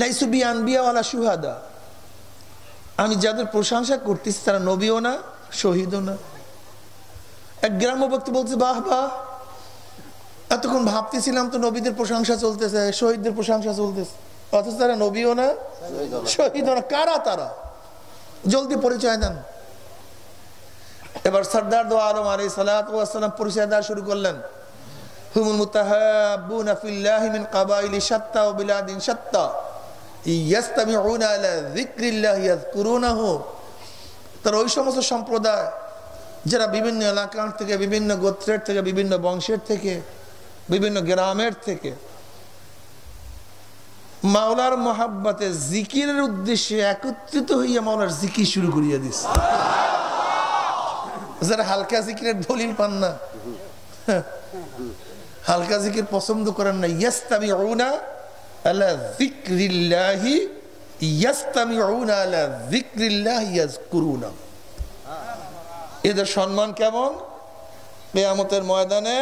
লাইসু বিআনবিয়া ওয়ালা শুহাদা, আমি যাদের প্রশংসা করতেছি তারা নবীও না, শহীদও না। এক গ্রাম্য ব্যক্তি বলছে, বাহ বাহ, এতক্ষণ ভাবতেছিলাম তো নবীদের প্রশংসা চলতেছে, শহীদদের প্রশংসা চলতেছে, অথচ তারা নবীও না, শহীদও না। কারা তারা? জলদি পরিচয় দেন। এবার সরদার দো আলম আলাইহিস সালাতু ওয়াস সালাম পরিচয় দেওয়া শুরু করলেন। হুমুল মুতাহাব্বুনা ফিল্লাহি মিন কাবাইলি শাত্তা ওয়া বিলাদিন শাত্তা ইয়াস্তামিউনা আলা যিকরিল্লাহি ইয়াযকুরুনাহু। তারা ওই সমস্ত সম্প্রদায় যারা বিভিন্ন এলাকার থেকে, বিভিন্ন গোত্রের থেকে, বিভিন্ন বংশের থেকে, বিভিন্ন গ্রামের থেকে মাওলার মোহাব্বতে জিকিরের উদ্দেশ্যে একত্রিত হইয়া মাওলার জিকির শুরু করিয়া দিছে। যারা হালকা জিকিরের দলিল পান না, হালকা জিকির পছন্দ করেন না, ইয়াস্তামিউনা আলা যিকরিল্লাহি ইয়াস্তামিউনা আলা যিকরিল্লাহি ইয়াযকুরুনা। এদের সম্মান কেমন? কিয়ামতের ময়দানে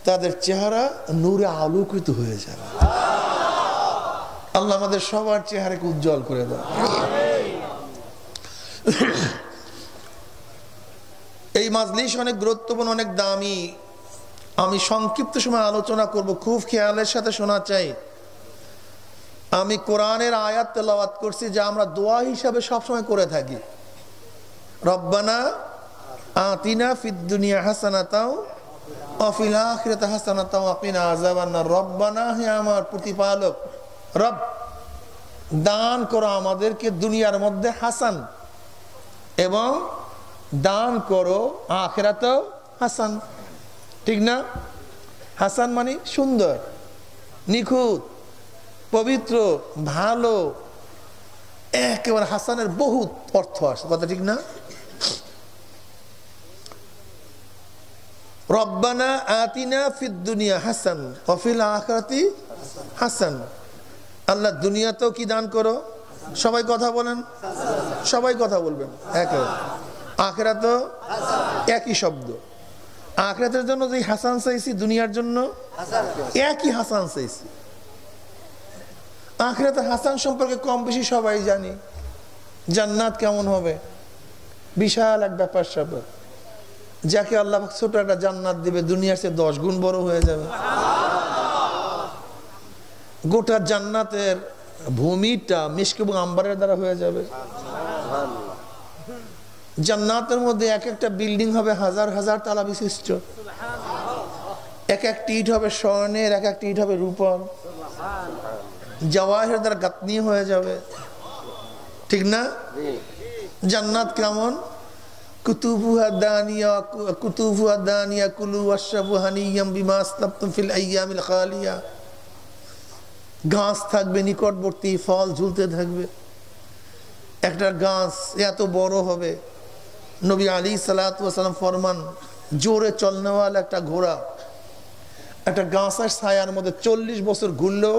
তাদের চেহারা নূরে আলোকিত হয়ে যাবে। আল্লাহ আমাদের সবার চেহারাকে উজ্জ্বল করে দেয়। এই মাজলিস অনেক গুরুত্বপূর্ণ, অনেক দামি। আমি সংক্ষিপ্ত সময় আলোচনা করব, খুব খেয়ালের সাথে শোনা চাই। আমি কোরআনের আয়াত তেলাওয়াত করছি যা আমরা দোয়া হিসাবে সবসময় করে থাকি। রব্বানা আতিনা ফিদ দুনিয়া হাসানাতাও ওয়া ফিল আখিরাতি হাসানাতাও ওয়া কিনা আযাবান্নার। রব্বানা, হে আমার প্রতিপালক, রব দান করো আমাদেরকে দুনিয়ার মধ্যে হাসান এবং দান করো আখিরাতেও হাসান। ঠিক না? হাসান মানে সুন্দর, নিখুঁত, পবিত্র, ভালো। একেবারে হাসানের বহুত অর্থ আছে, কথা ঠিক না? রব্বানা আতিনা ফিদ দুনিয়া হাসান ওয়া ফিল আখিরাতি হাসান। আল্লাহ দুনিয়াতেও কি দান করো? সবাই কথা বলেন, সবাই কথা বলবেন। একেবারে আখিরাতেও একই শব্দ। আখিরাতের জন্য যে হাসান চাইছি, দুনিয়ার জন্য একই হাসান চাইছি। আখিরাতে হাসান সম্পর্কে কম বেশি সবাই জানি। জান্নাত কেমন হবে, বিশাল এক ব্যাপার স্যাপার। যাকে আল্লাহ ছোট একটা জান্নাত দিবে, দুনিয়ার চেয়ে 10 গুণ বড় হয়ে যাবে। গোটা জান্নাতের ভূমিটা মিশক এবং আম্বারের দ্বারা হয়ে যাবে। জান্নাতের মধ্যে এক একটা বিল্ডিং হবে হাজার হাজার তালা বিশিষ্ট। এক একটা ইট হবে স্বর্ণের, এক একটা ইট হবে রূপর, জওয়াহির দ্বারা গাঁথনি হয়ে যাবে। ঠিক না? জান্নাত কেমন? কুতুবুহা দানিয়া কুতুবুহা দানিয়া কুলু ওয়াশরাবু হানিয়াম বিমা আসলাফতুম ফিল আইয়ামিল খালিয়া। গাছ থাকবে নিকটবর্তী, ফল ঝুলতে থাকবে। একটা গাছ এত বড় হবে, নবী আলাইহিস সালাম ফরমান, জোরে চলনেওয়ালা একটা ঘোড়া একটা গাছের ছায়ার মধ্যে 40 বছর ঘুরলেও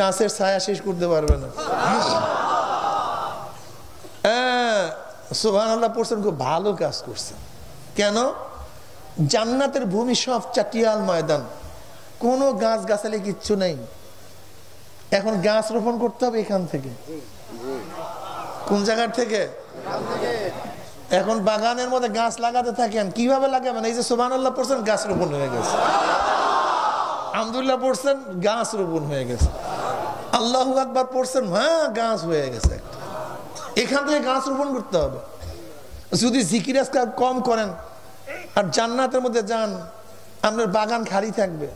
গাছের ছায়া শেষ করতে পারবে না। সুবহানাল্লাহ পড়ছেন, খুব ভালো কাজ করছেন। কেন? জান্নাতের ভূমি সব চাটিয়াল ময়দান, কোনো গাছ গাছালি কিচ্ছু নেই। এখন গাছ রোপণ করতে হবে এখান থেকে। কোন জায়গার থেকে? এখন বাগানের মধ্যে গাছ লাগাতে থাকেন। কিভাবে লাগাবেন? এই যে সুবহানাল্লাহ পড়ছেন, গাছ রোপণ হয়ে গেছে। আলহামদুলিল্লাহ পড়ছেন, গাছ রোপণ হয়ে গেছে। আল্লাহু আকবার পড়ছেন, হ্যাঁ গাছ হয়ে গেছে। এখান থেকে গাছ রোপণ করতে হবে। যদি জিকির আজকাল কম করেন আর জান্নাতের মধ্যে যান, আপনার বাগান খালি থাকবে,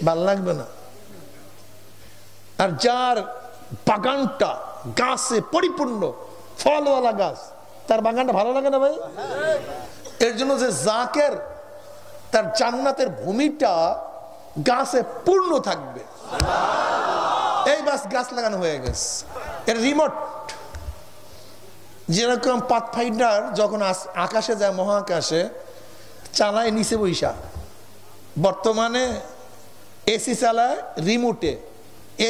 ভাল লাগবে না। আর যার বাগানটা গাছে পরিপূর্ণ, ফলওয়ালা গাছ, তার বাগানটা ভালো লাগে না ভাই? এর জন্য যে জাকের, তার জান্নাতের ভূমিটা গাছে পূর্ণ থাকবে। এই বাস গাছ লাগানো হয়ে গেছে। এর রিমোট, যেরকম পাথফাইন্ডার যখন আকাশে যায়, মহাকাশে চালায় নিচে বৈশা, বর্তমানে এসি চালায় রিমোটে।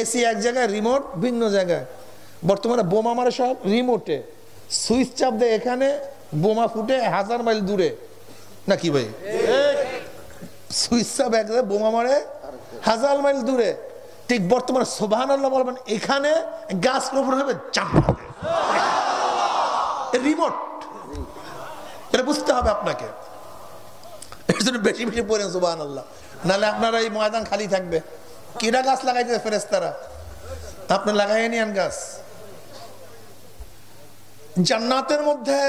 এসি এক জায়গায়, রিমোট ভিন্ন জায়গায়। বর্তমানে বোমা মারে সব রিমোটে, সুইচ চাপ দেয় এখানে, বোমা ফুটে 1000 মাইল দূরে, নাকি ভাই? সুইচ চাপ এক জায়গায়, বোমা মারে 1000 মাইল দূরে। ঠিক বর্তমানে সুবহানাল্লাহ বলবেন, এখানে গাছ রোপণ হবে জান্নাতে, রিমোট। এটা বুঝতে হবে আপনাকে, এর জন্য বেশি বেশি পড়েন সুবহানাল্লাহ, নাহলে আপনারা এই ময়দান খালি থাকবে। কিরা গাছ লাগাইতে ফেরেশতারা, আপনি লাগাই নিয়েন গাছ। জান্নাতের মধ্যে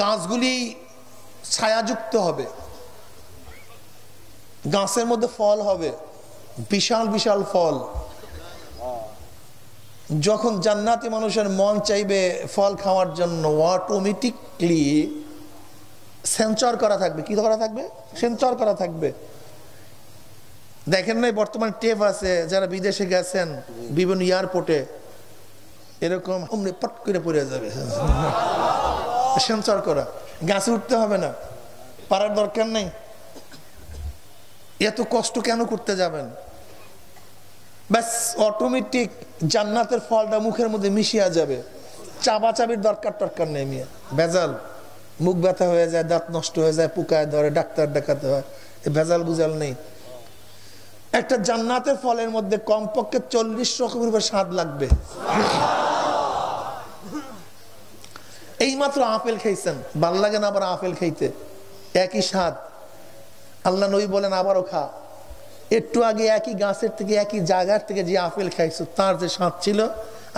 গাছগুলি ছায়াযুক্ত হবে, গাছের মধ্যে ফল হবে, বিশাল বিশাল ফল। যখন জান্নাতি মানুষের মন চাইবে ফল খাওয়ার জন্য, অটোমেটিকলি সেন্সর করা থাকবে। কি করা থাকবে? সেন্সর করা থাকবে। দেখেন নাই বর্তমানে টেপ আছে, যারা বিদেশে গেছেন বিভিন্ন এয়ারপোর্টে এরকম অমনি পট করে পড়ে যাবে, সেন্সর করা। গাছে উঠতে হবে না, পারার দরকার নেই। এত কষ্ট কেন করতে যাবেন? ব্যাস অটোমেটিক জান্নাতের ফলটা মুখের মধ্যে মিশিয়া যাবে। চাবাচাবির দরকার নেই মিয়া। ভেজাল, মুখ ব্যথা হয়ে যায়, দাঁত নষ্ট হয়ে যায়, পোকায় ধরে, ডাক্তার দেখাতে হয়, ভেজাল বুঝাল নেই। একটা জান্নাতের ফলের মধ্যে কমপক্ষে 40 রকমের উপর স্বাদ লাগবে। এই মাত্র আপেল খাইছেন, ভাল লাগে না আবার আপেল খাইতে? একই স্বাদ। আল্লাহ নবী বলেন আবারও খা। একটু আগে একই গাছের থেকে, একই জায়গার থেকে যে আপেল খাইছো, তার যে স্বাদ ছিল,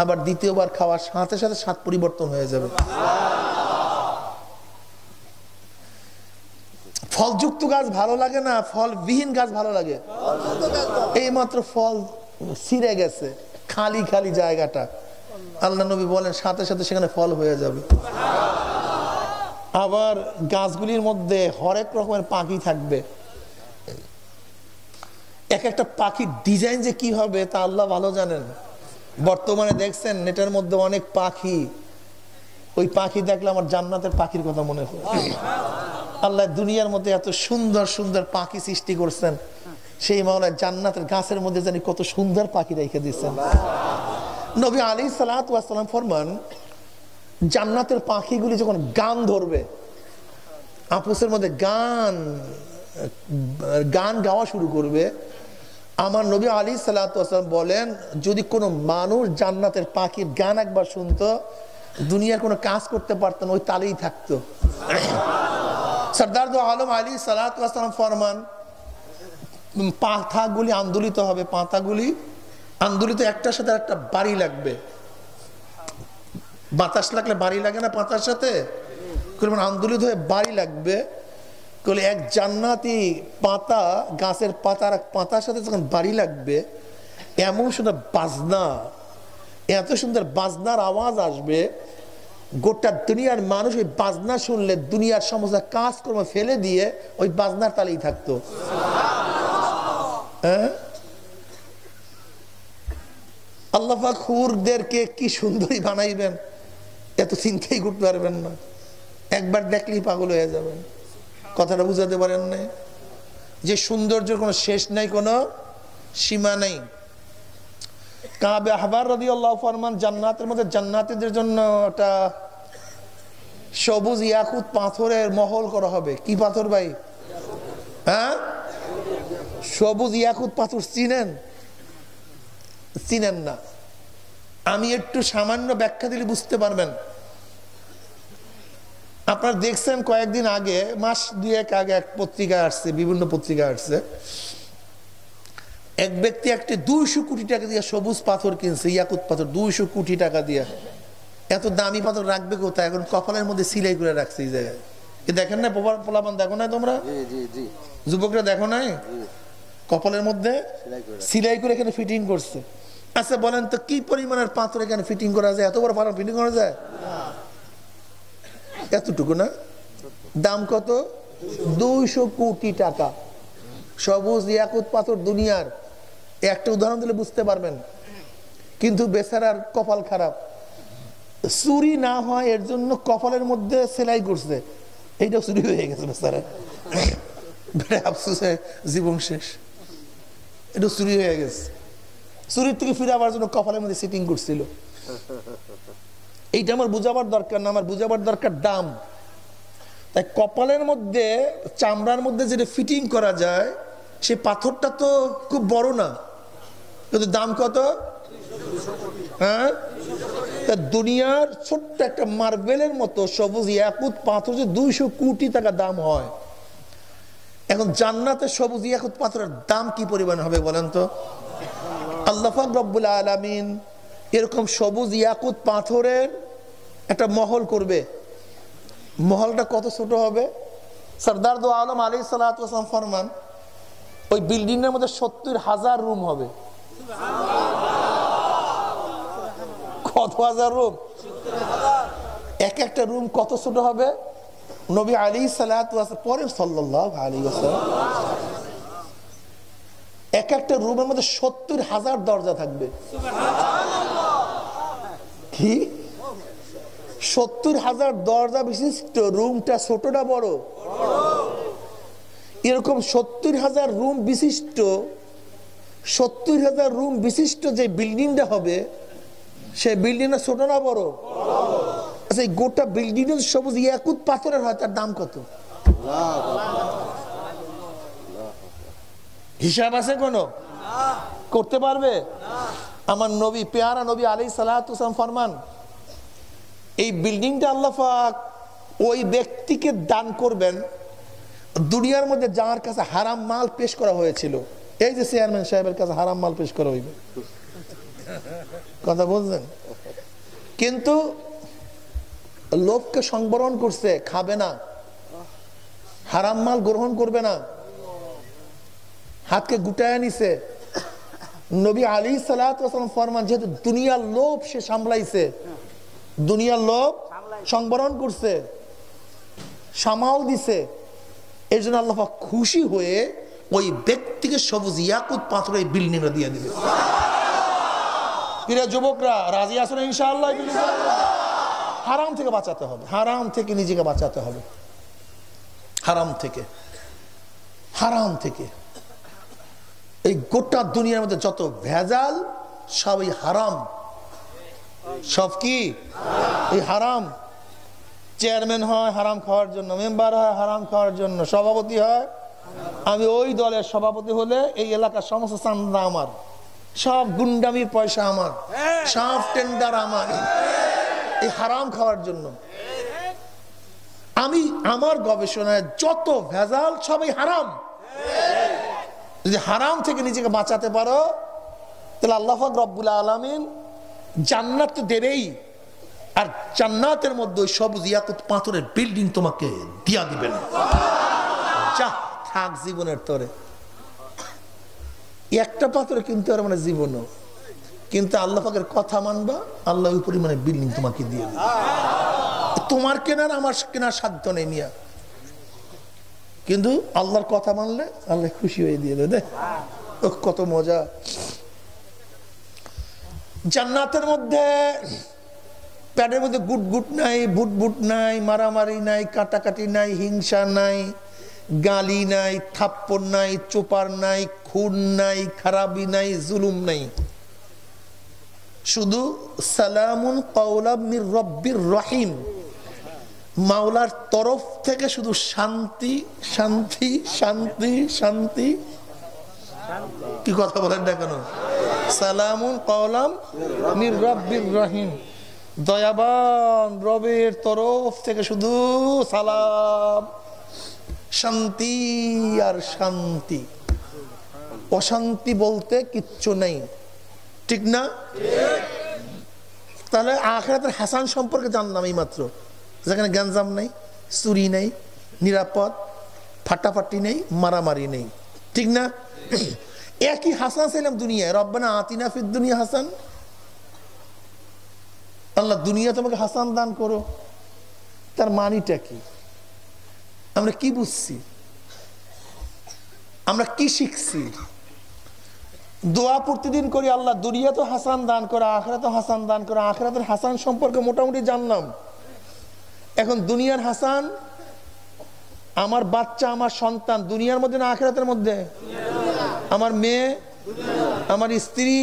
আবার দ্বিতীয়বার খাওয়ার সাথে সাথে স্বাদ পরিবর্তন হয়ে যাবে। ফলযুক্ত গাছ ভালো লাগে না, ফলবিহীন গাছ ভালো লাগে? এই মাত্র ফল ছিঁড়ে গেছে, খালি খালি জায়গাটা, আল্লাহ নবী বলেন সাথে সাথে সেখানে ফল হয়ে যাবে। আবার গাছগুলির মধ্যে হরেক রকমের পাখি থাকবে। এক একটা পাখির ডিজাইন যে কি হবে তা আল্লাহ ভালো জানেন। বর্তমানে দেখছেন নেটের মধ্যে অনেক পাখি, ওই পাখি দেখলে আমার জান্নাতের পাখির কথা মনে হয়। আল্লাহ দুনিয়ার মধ্যে এত সুন্দর সুন্দর পাখি সৃষ্টি করছেন, সেই মাওলা জান্নাতের গাছের মধ্যে জানি কত সুন্দর পাখি রেখে দিয়েছেন। নবী আলাইহিস সালাতু ওয়াস সালাম ফরমান, জান্নাতের পাখিগুলি যখন গান ধরবে, আপসের মধ্যে গান গাওয়া শুরু করবে, আমার নবী আলাইহিস সালাতু ওয়াস সালাম বলেন, যদি কোনো মানুষ জান্নাতের পাখির গান একবার শুনতো, দুনিয়ার কোনো কাজ করতে পারতেন, ওই তালেই থাকতো। সরদার দো আলম আলাইহিস সালাতু ওয়াস সালাম ফরমান, পাতাগুলি আন্দোলিত হবে, পাতাগুলি আন্দোলিত, একটার সাথে একটা বাড়ি লাগবে। বাতাস লাগলে বাড়ি লাগে না পাতার সাথে? আন্দোলিত হয়ে বাড়ি লাগবে। এক জান্নাতি পাতা, গাছের পাতার পাতার সাথে যখন বাড়ি লাগবে, এমন সুন্দর বাজনা, এত সুন্দর বাজনার আওয়াজ আসবে, গোটা দুনিয়ার মানুষ ওই বাজনা শুনলে দুনিয়ার সমস্ত কাজকর্ম ফেলে দিয়ে ওই বাজনার তালেই থাকতো। হ্যাঁ, আল্লাহ পাক হুরদেরকে কি সুন্দরী বানাইবেন, এত চিন্তাই করতে পারবেন না। একবার দেখলেই পাগল হয়ে যাবেন। কথাটা বুঝাতে পারেন না? যে সৌন্দর্যের কোনো শেষ নাই, কোনো সীমা নেই। কাবে আহবার রাদিয়াল্লাহু ফরমান, জান্নাতের মধ্যে জান্নাতীদের জন্য একটা সবুজ ইয়াকুত পাথরের মহল করা হবে। কি পাথর ভাই? হ্যাঁ, সবুজ ইয়াকুত পাথর চিনেন? চিনেন না? আমি একটু সামান্য ব্যাখ্যা দিলে বুঝতে পারবেন। আপনারা দেখছেন কয়েকদিন আগে, মাস 2-1 আগে এক পত্রিকা আসছে, বিভিন্ন পত্রিকা আসছে, এক ব্যক্তি একটি 200 কোটি টাকা দিয়ে সবুজ পাথর কিনছে, ইয়াকুত পাথর 200 কোটি টাকা দিয়ে। এত দামি পাথর রাখবে কোথায়? এখন কপালের মধ্যে সিলাই করে রাখছে এই জায়গায়। দেখেন না পোলাপান? দেখো নাই তোমরা? যুবকরা দেখো নাই? কপালের মধ্যে সিলাই করে এখানে ফিটিং করছে। আচ্ছা বলেন তো, কি পরিমাণের পাথর এখানে ফিটিং করা যায়? এত বড় পাথর ফিটিং করা যায়? এতটুকু না? দাম কত? 200 কোটি টাকা। সবুজ ইয়াকুত পাথর দুনিয়ার। একটা উদাহরণ দিলে বুঝতে পারবেন। কিন্তু বেচারার কপাল খারাপ, চুরি না হয় এর জন্য কপালের মধ্যে সেলাই করছে, এইটা চুরি হয়ে গেছে বেচারা। আফসোসে জীবন শেষ, এটা চুরি হয়ে গেছে। চুরির থেকে ফিরে আবার জন্য কপালের মধ্যে সিটিং করছিল। এইটা আমার বুঝাবার দরকার না, আমার বুঝাবার দরকার দাম। তাই কপালের মধ্যে, চামড়ার মধ্যে যেটা ফিটিং করা যায়, সে পাথরটা তো খুব বড় না, কিন্তু দাম কত? হ্যাঁ, দুনিয়ার ছোট্ট একটা মার্বেলের মতো সবুজ ইয়াকুত পাথর যে 200 কোটি টাকা দাম হয়। এখন জান্নাতের সবুজ ইয়াকুত পাথরের দাম কি পরিমাণ হবে বলেন তো? আল্লাহ পাক রব্বুল আলামিন এরকম সবুজ ইয়াকুত পাথরের একটা মহল করবে। মহলটা কত ছোট হবে? সরদার দো আলম আলাইহিস সালাতু ওয়াস সালাম ফরমান, ওই বিল্ডিং এর মধ্যে 70,000 রুম হবে। কত হাজার রুম? এক একটা রুম কত ছোট হবে? নবী আলাইহিস সালাতু ওয়াস সালাম পরে সাল্লাল্লাহু আলাইহি ওয়াসাল্লাম, এক একটা রুমের মধ্যে 70,000 দরজা থাকবে। কি 70,000 দরজা বিশিষ্ট রুমটা ছোট না বড়? এরকম 70,000 রুম বিশিষ্ট 70,000 রুম বিশিষ্ট যে বিল্ডিংটা হবে, সেই বিল্ডিংটা ছোট না বড়? আচ্ছা, এই গোটা বিল্ডিং সবুজ ইয়াকুত পাথরের হয়, তার দাম কত? হিসাব আছে কোন? করতে পারবে? আমার নবী, পেয়ারা নবী আলাইহিস সালাতু ওয়াস সালাম ফরমান, এই বিল্ডিংটা আল্লাহ পাক ওই ব্যক্তিকে দান করবেন দুনিয়ার মধ্যে যার কাছে হারাম মাল পেশ করা হয়েছিল। এই যে চেয়ারম্যান সাহেবের কাছে হারাম মাল পেশ করা হইবে, কথা বলছেন, কিন্তু লোককে সংবরণ করছে, খাবে না, হারাম মাল গ্রহণ করবে না, হাতকে গুটায় নিছে। নবী আলাইহিস সালাতু ওয়াস সালাম ফরমান, যেহেতু দুনিয়ার লোভ সে সামলাইছে, দুনিয়ার লোভ সংবরণ করছে, সামাল দিছে, এর জন্য আল্লাহ পাক খুশি হয়ে ওই ব্যক্তিকে সবুজ ইয়াকুত পাথরের বিল্ডিং দিয়ে দিবে। প্রিয় যুবকরা, রাজি আছেন ইনশাআল্লাহ? হারাম থেকে বাঁচাতে হবে, হারাম থেকে নিজেকে বাঁচাতে হবে, হারাম থেকে, হারাম থেকে। এই গোটা দুনিয়ার মধ্যে যত ভেজাল সবই হারাম, সব কি এই হারাম। চেয়ারম্যান হয় হারাম খাওয়ার জন্য, মেম্বার হয় হারাম খাওয়ার জন্য, সভাপতি হয়, আমি ওই দলের সভাপতি হলে এই এলাকার সমস্ত চান্দা আমার, সব গুন্ডামির পয়সা আমার, সব টেন্ডার আমার, এই হারাম খাওয়ার জন্য। আমি আমার গবেষণায় যত ভেজাল সবই হারাম। যদি হারাম থেকে নিজেকে বাঁচাতে পারো, তাহলে আল্লাহ পাক রব্বুল আলামিন জান্নাত তো দেবেই, আর জান্নাতের মধ্যে সবুজ ইয়াকুত পাথরের বিল্ডিং তোমাকে দিয়া দিবেন। যা থাক জীবনের তরে, একটা পাথরে কিনতে পারবে না জীবনও, কিন্তু আল্লাহ পাকের কথা মানবা, আল্লাহ ওই পরিমাণে বিল্ডিং তোমাকে দিয়ে দিবে। তোমার কেনার আমার কেনার সাধ্য নেই মিয়া, কিন্তু আল্লাহর কথা মানলে আল্লাহ খুশি হয়ে দিয়ে দেবে। কত মজা! জান্নাতের মধ্যে প্যাডের মধ্যে গুট গুট নাই, বুট বুট নাই, মারামারি নাই, কাটাকাটি নাই, হিংসা নাই, গালি নাই, থাপ্পড় নাই, চোপার নাই, খুন নাই, খারাপি নাই, জুলুম নাই, শুধু সালামুন কাওলাম মির রব্বির রহিম, মাওলার তরফ থেকে শুধু শান্তি শান্তি শান্তি শান্তি। কি কথা বলেন না কেন? সালামুন কাওলাম মির রব্বির রহিম, দয়াবান রবের তরফ থেকে শুধু সালাম, শান্তি আর শান্তি, অশান্তি বলতে কিচ্ছু নেই, ঠিক না? তাহলে আখিরাতের হাসান সম্পর্কে জানলাম এই মাত্র, যেখানে গ্যাঞ্জাম নেই, চুরি নেই, নিরাপদ, ফাটাফাটি নেই, মারামারি নেই, ঠিক না? একই হাসান ছিলাম দুনিয়ায়, রব্বানা আতিনা ফিদ দুনিয়া হাসান, আল্লাহ দুনিয়া তোমাকে হাসান দান করো। তার মানিটা কি? আমরা কি বুঝছি? আমরা কি শিখছি? দোয়া প্রতিদিন করি, আল্লাহ দুনিয়া তো হাসান দান করে, আখিরাতে হাসান দান করে। আখিরাতের হাসান সম্পর্কে মোটামুটি জানলাম। এখন দুনিয়ার হাসান, আমার বাচ্চা, আমার সন্তান, দুনিয়ার মধ্যে না আখিরাতের মধ্যে? আমার মেয়ে, আমার স্ত্রী,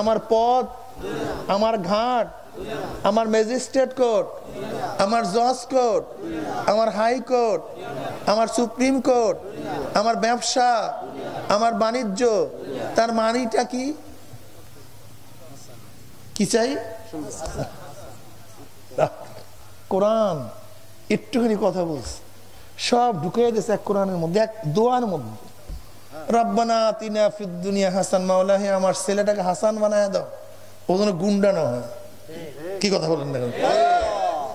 আমার পদ, আমার ঘাট, আমার ম্যাজিস্ট্রেট কোর্ট, আমার জজ কোর্ট, আমার হাই কোর্ট, আমার সুপ্রিম কোর্ট, আমার ব্যবসা, আমার বাণিজ্য, তার মানিটা কি? কি চাই? কোরআন একটুখানি কথা বলছে, সব ঢুকিয়ে দিয়েছে এক কোরআনের মধ্যে, এক দোয়ার মধ্যে। রব্বানা আতিনা ফিদ দুনিয়া হাসান, মাওলা হে আমার ছেলেটাকে হাসান বানায় দাও, ও যেন গুন্ডা না হয়। কি কথা বলেন না?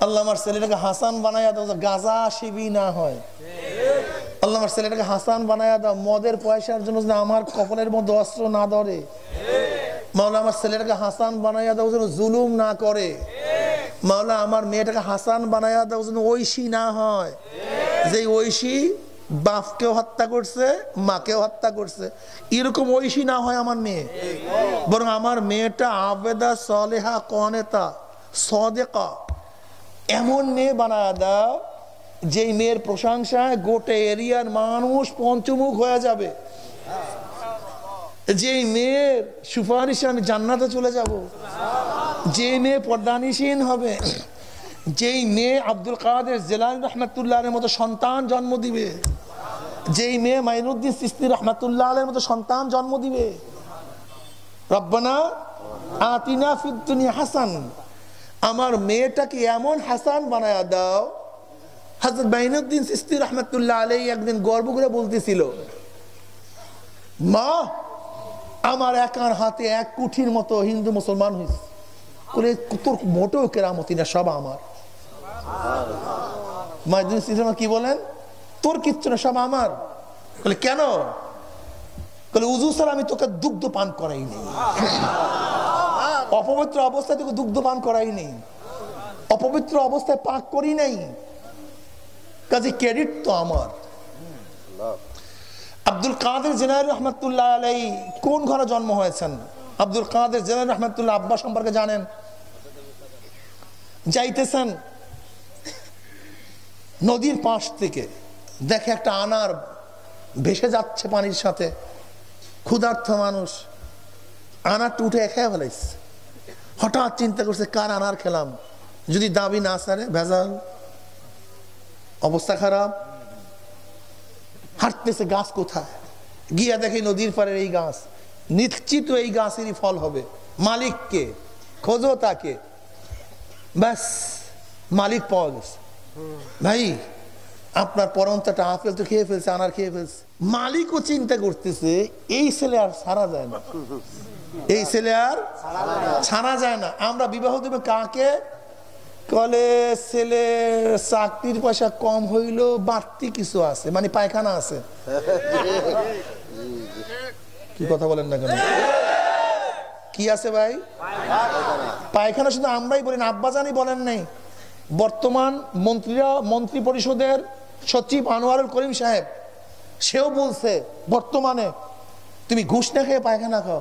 আল্লাহ আমার ছেলেটাকে হাসান বানায় দাও, গাজা শিবি না হয়। আল্লাহ আমার ছেলেটাকে হাসান বানায় দাও, মদের পয়সার জন্য যেন আমার কপালের মধ্যে অস্ত্র না ধরে। মাওলা আমার ছেলেটাকে হাসান বানাইয়া দাও যেন জুলুম না করে। মাওলা আমার মেয়েটাকে হাসান বানাইয়া দাও যেন ঐশী না হয়, যে ঐশী বাপকেও হত্যা করছে, মাকেও হত্যা করছে, এরকম ঐশী না হয় আমার মেয়ে। বরং আমার মেয়েটা আবেদা সলেহা কনেতা সদেকা এমন মেয়ে বানায়া দাও, যেই মেয়ের প্রশংসায় গোটা এরিয়ার মানুষ পঞ্চমুখ হয়ে যাবে, যে মেয়ের সুপারিশে আমি জান্নাতে চলে যাব, যে মেয়ে পর্দানিসীন হবে, যেই মেয়ে আব্দুল কাদের জিলানী রহমাতুল্লাহের মতো সন্তান জন্ম দিবে, যেই মেয়ে মাইনুদ্দিন চিশতি রহমাতুল্লাহের মতো সন্তান জন্ম দিবে। রব্বানা আতিনা ফিদ দুনিয়া হাসান, আমার মেয়েটাকে এমন হাসান বানায়া দাও। হযরত মাইনুদ্দিন চিশতি রহমাতুল্লাহ আলাইহি একদিন গর্ব করে বলতেছিল, মা আমার একার হাতে 1 কোটির মতো হিন্দু মুসলমান হয়েছে, বলে তোর মোটেও কেরামতি না, সব আমার। মাইনুদ্দিন চিশতি কি বলেন? তোর কিচ্ছু না, সব আমার। বলে কেন? বলে উযু ছাড়া আমি তোকে দুগ্ধ পান করাই নেই, অপবিত্র অবস্থায় তোকে দুগ্ধ পান করাই নেই, অপবিত্র অবস্থায় পাক করি নাই, কাজে ক্রেডিট তো আমার। আব্দুল কাদের জিলানী রহমাতুল্লাহ আলাইহি কোন ঘরে জন্ম হয়েছেন? আব্দুল কাদের জিলানী রহমাতুল্লাহ আব্বা সম্পর্কে জানেন? যাইতেছেন নদীর পাশ থেকে, দেখে একটা আনার ভেসে যাচ্ছে পানির সাথে, ক্ষুধার্ত মানুষ, আনারটা উঠে খেয়ে ফেলাইছে। হঠাৎ চিন্তা করছে, কার আনার খেলাম, যদি দাবি না সারে, ভেজাল, অবস্থা খারাপ। হাঁটতেছে, গাছ কোথায়? গিয়া দেখে নদীর পাড়ের এই গাছ, নিশ্চিত এই গাছেরই ফল হবে। মালিককে খোঁজো, তাকে। ব্যাস মালিক পাওয়া গেছে। ভাই আপনার পরন্তটা আপেল তো খেয়ে ফেলছে, আনার খেয়ে ফেলছে। মালিকও চিন্তা করতেছে, এই ছেলে আর ছাড়া যায় না, এই ছেলে আর ছাড়া যায় না। আমরা বিবাহ দেবে কাকে? কলে ছেলে চাকরির পয়সা কম হইলো, বাড়তি কিছু আছে, মানে পায়খানা আছে। কি কথা বলেন না কেন? কি আছে ভাই? পায়খানা। শুধু আমরাই বলি না, আব্বাজানি বলেন নাই। বর্তমান মন্ত্রীরা, মন্ত্রী পরিষদের সচিব আনোয়ারুল করিম সাহেব, সেও বলছে বর্তমানে তুমি ঘুষ না খেয়ে পায়খানা খাও।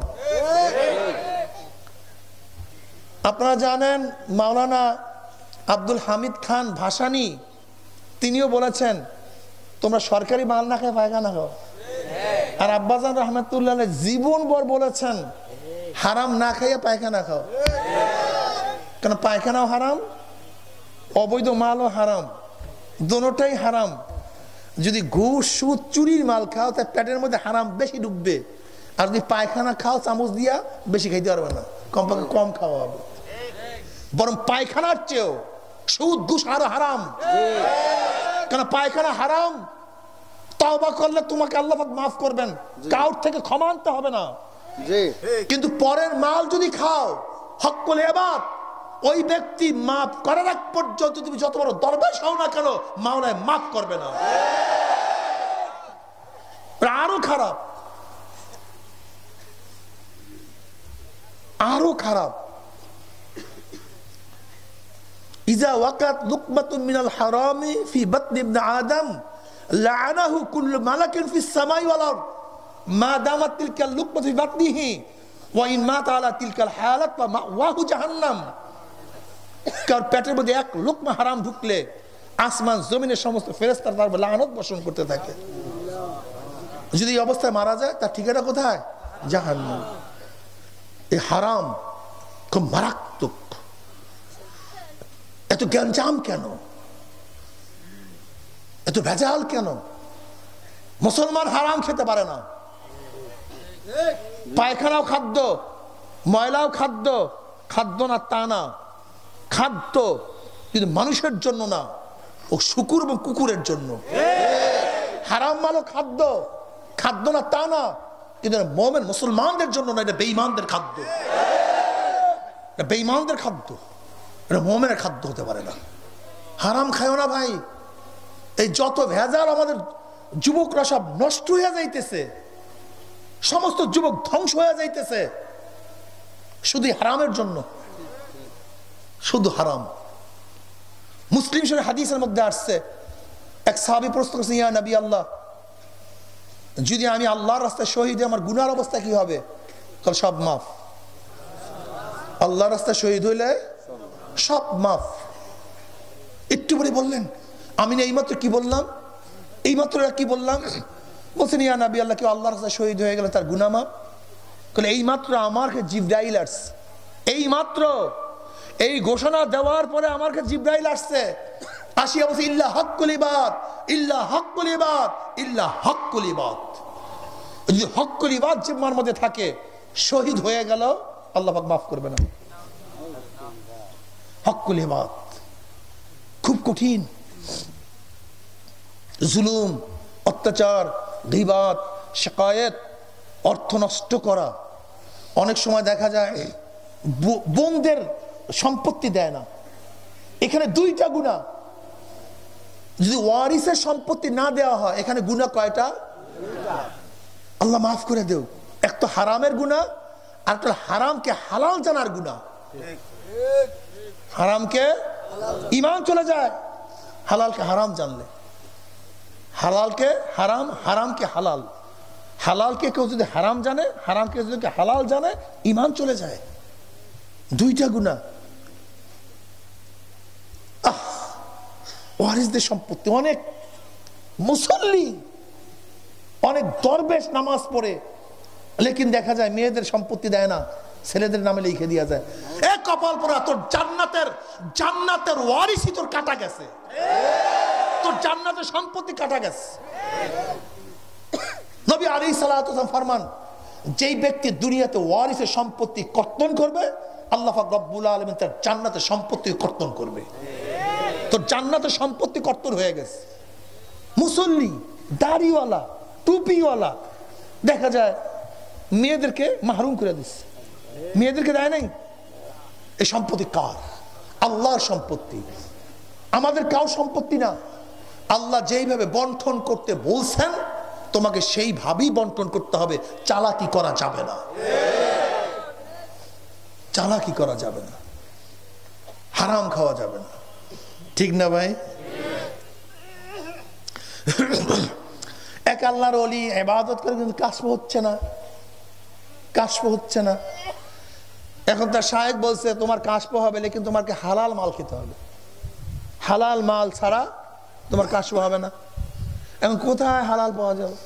আপনারা জানেন মাওলানা আব্দুল হামিদ খান ভাসানী, তিনিও বলেছেন তোমরা সরকারি মাল না খেয়ে পায়খানা খাও। আর আব্বাজান রহমাতুল্লাহ জীবনভর বলেছেন হারাম না খাইয়ে পায়খানা খাও, কেন পায়খানাও হারাম, অবৈধ মালও হারাম, দোনোটাই হারাম। যদি ঘুষ সুদ চুরির মাল খাও তার পেটের মধ্যে হারাম বেশি ঢুকবে, আর যদি পায়খানা খাও চামচ দিয়া বেশি খাইতে পারবে না, কমপক্ষে কম খাওয়া হবে। বরং পায়খানার চেয়েও সুদ ঘুষ আরো হারাম, কেন পায়খানা হারাম। তওবা করলে তোমাকে আল্লাহ পাক মাফ করবেন, কাউর থেকে ক্ষমা আনতে হবে না। কিন্তু পরের মাল যদি খাও, হক্কুল ইবাদ, ওই ব্যক্তি মাফ করার আগ পর্যন্ত তুমি যত বড় দরবেশ হও না কেন, মাওলানা মাফ করবে না। আরো খারাপ, আরো খারাপ। ইজা ওয়াকাত লুকমাতুন মিনাল হারামি ফি বাতনি ইবনে আদম লাআনাহু কুল্লু মালাকিন ফিস সামাই ওয়াল আরদ মা দামাত তিলকা লুকমাতু ফি বাতনিহি ওয়া ইন মাতা আলা তিলকাল হালাত ফা মাওয়াহু জাহান্নাম। কার পেটের মধ্যে এক লুকমা হারাম ঢুকলে আসমান জমিনের সমস্ত ফেরেশতারা তার লানত বর্ষণ করতে থাকে। যদি এই অবস্থায় মারা যায় তার ঠিকানা কোথায়? জাহান্নাম। এই হারাম খুব মারাত্মক। এত গ্যাঞ্জাম কেন, এত ভেজাল কেন? মুসলমান হারাম খেতে পারে না, পায়খানাও খাদ্য, ময়লাও খাদ্য। খাদ্য না তা না, খাদ্য কিন্তু মানুষের জন্য না, ও শুকুর এবং কুকুরের জন্য। হারাম মালও খাদ্য, খাদ্য না তা না, কিন্তু মুমিন মুসলমানদের জন্য না, এটা বেঈমানদের খাদ্য। এটা বেঈমানদের খাদ্য, এটা মুমিনের খাদ্য হতে পারে না। হারাম খায়ও না ভাই। এই যত ভেজাল, আমাদের যুবকরা সব নষ্ট হয়ে যাইতেছে, সমস্ত যুবক ধ্বংস হয়ে যাইতেছে শুধু হারামের জন্য, শুধু হারাম। মুসলিম শরীফ হাদিসের মধ্যে আসছে, এক সাহাবী প্রশ্ন করছে, ইয়া নবী আল্লাহ, যদি আমি আল্লাহর রাস্তায় শহীদ হই, আমার গুনার অবস্থা কি হবে? কাল সব মাফ। আল্লাহর রাস্তায় শহীদ হইলে সব মাফ। একটু পরে বললেন, আমি এইমাত্র কি বললাম? এইমাত্র কি বললাম? বলছেন, ইয়া নবী আল্লাহ, কেউ আল্লাহর রাস্তায় শহীদ হয়ে গেলে তার গুনাহ মাফ? বলে এইমাত্র আমাকে জিবরাইল আসছে, এইমাত্র এই ঘোষণা দেওয়ার পরে আমার কাছে জিবরাইল আসছে, আসিয়া বলছে, ইল্লা হক্কুল ইবাদ, ইল্লা হক্কুল ইবাদ, ইল্লা হক্কুল ইবাদ। যদি হক্কুল ইবাদ জিম্মার মধ্যে থাকে, শহীদ হয়ে গেল, আল্লাহ পাক মাফ করবে না। হক্কুল ইবাদ খুব কঠিন। জুলুম, অত্যাচার, গীবাত, শিকায়েত, অর্থ নষ্ট করা। অনেক সময় দেখা যায় বোনদের সম্পত্তি দেয় না, এখানে দুইটা গুনাহ। যদি ওয়ারিসের সম্পত্তি না দেওয়া হয়, এখানে গুনাহ কয়টা? আল্লাহ মাফ করে দেও। এক তো হারামের গুনাহ, আর একটা হারামকে হালাল জানার গুনাহ। হারামকে ঈমান চলে যায়, হালালকে হারাম জানলে। হালালকে হারাম, হারামকে হালাল। হালালকে কেউ যদি হারাম জানে, হারামকে যদি হালাল জানে, ঈমান চলে যায়। দুইটা গুনাহ। ওয়ারিসদের সম্পত্তি, অনেক মুসল্লি, অনেক দরবেশ নামাজ পড়ে, লেকিন দেখা যায় মেয়েদের সম্পত্তি দেয় না, ছেলেদের নামে লিখে দেওয়া যায়। এ কপাল পোড়া, তোর জান্নাতের ওয়ারিসই তোর কাটা গেছে, তোর জান্নাতের সম্পত্তি কাটা গেছে। নবী আলাইহিস সালাতু ওয়াস সালাম ফরমান, যেই ব্যক্তি দুনিয়াতে ওয়ারিসের সম্পত্তি কর্তন করবে, আল্লাহ পাক রব্বুল আলামিন তার জান্নাতের সম্পত্তি কর্তন করবে। তোর জান্নাতের সম্পত্তি কর্তন হয়ে গেছে। মুসল্লি, দাড়িওয়ালা, টুপিওয়ালা, দেখা যায় মেয়েদেরকে মাহরুম করে দিচ্ছে, মেয়েদেরকে দেয় নাই। এই সম্পত্তি কার? আল্লাহর সম্পত্তি, আমাদের কার সম্পত্তি না। আল্লাহ যেইভাবে বন্টন করতে বলছেন, তোমাকে সেইভাবেই বন্টন করতে হবে। চালাকি করা যাবে না, চালাকি করা যাবে না, হারাম খাওয়া যাবে না, ঠিক না ভাই? এক আল্লাহর ওলি ইবাদত করে কিন্তু কাশফ হচ্ছে না, কাশফ হচ্ছে না। এখন তার শায়েখ বলছে, তোমার কাশফ হবে, লেকিন তোমাকে হালাল মাল খেতে হবে, হালাল মাল ছাড়া তোমার কাশফ হবে না। এখন কোথায় হালাল পাওয়া যাবে?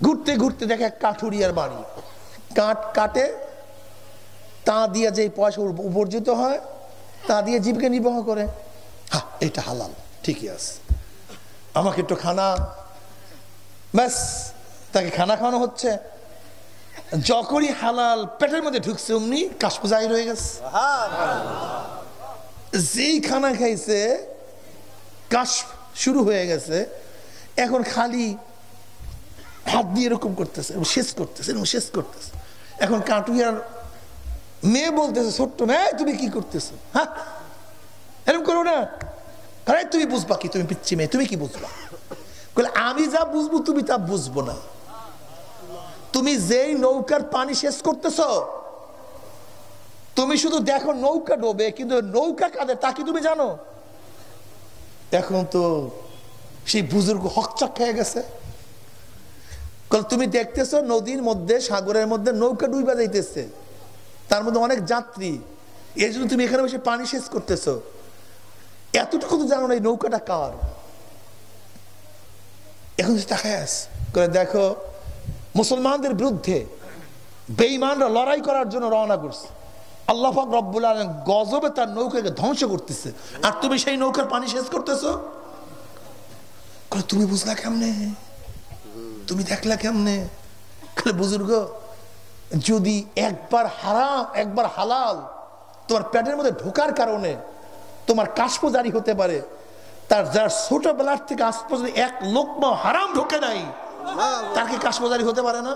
ঘুরতে ঘুরতে দেখে এক কাঠুরিয়ার বাড়ি, কাঠ কাটে, তা দিয়ে যে পয়সা উপার্জিত হয়, তা দিয়ে জীবিকা নির্বাহ করে। হ্যাঁ, এটা হালাল, ঠিকই আছে, আমাকে একটু খানা, ব্যাস তাকে খানা খাওয়ানো হচ্ছে। যখনই হালাল পেটের মধ্যে ঢুকছে, অমনি কাশফ জাহির হয়ে গেছে। যেই খানা খাইছে, কাশফ শুরু হয়ে গেছে। এখন খালি হাত দিয়ে এরকম করতেছে, শেষ করতেছে, এরকম শেষ করতেছে। এখন কাটুইয়ার মেয়ে বলতেছে, ছোট্ট মেয়ে, তুমি কি করতেছো? হ্যাঁ, এরকম করো না। আরে তুমি বুঝবা কি? তুমি পিচ্ছি মেয়ে, তুমি কি বুঝবা? আমি যা বুঝবো তুমি তা বুঝবো না। তুমি যেই নৌকার পানি শেষ করতেছো, তুমি শুধু দেখো নৌকা ডোবে, কিন্তু নৌকা কাঁদে তা কি তুমি জানো? এখন তো সেই বুজুর্গ হকচক খেয়ে গেছে। তুমি দেখতেছো নদীর মধ্যে, সাগরের মধ্যে নৌকা ডুইবা যাইতেছে, তার মধ্যে অনেক যাত্রী, এই জন্য তুমি এখানে বসে পানি শেষ করতেছো। এতটুকু তো জানো না এই নৌকাটা কার। এখন তাকায় করে দেখো, মুসলমানদের বিরুদ্ধে বেঈমানরা লড়াই করার জন্য রওনা করছে। আল্লাহ পাক রব্বুল আলামিন গজবে তার নৌকাকে ধ্বংস করতেছে, আর তুমি সেই নৌকার পানি শেষ করতেছো। তুমি বুঝলা কেমনে? তুমি দেখলা কেমনে? বুজুর্গ, যদি একবার হারাম একবার হালাল তোমার পেটের মধ্যে ঢোকার কারণে তোমার কাশফ জারি হতে পারে, তার যার ছোটবেলার থেকে আজ পর্যন্ত এক লোকমা হারাম ঢোকে নাই, তার কি কাশফ জারি হতে পারে না?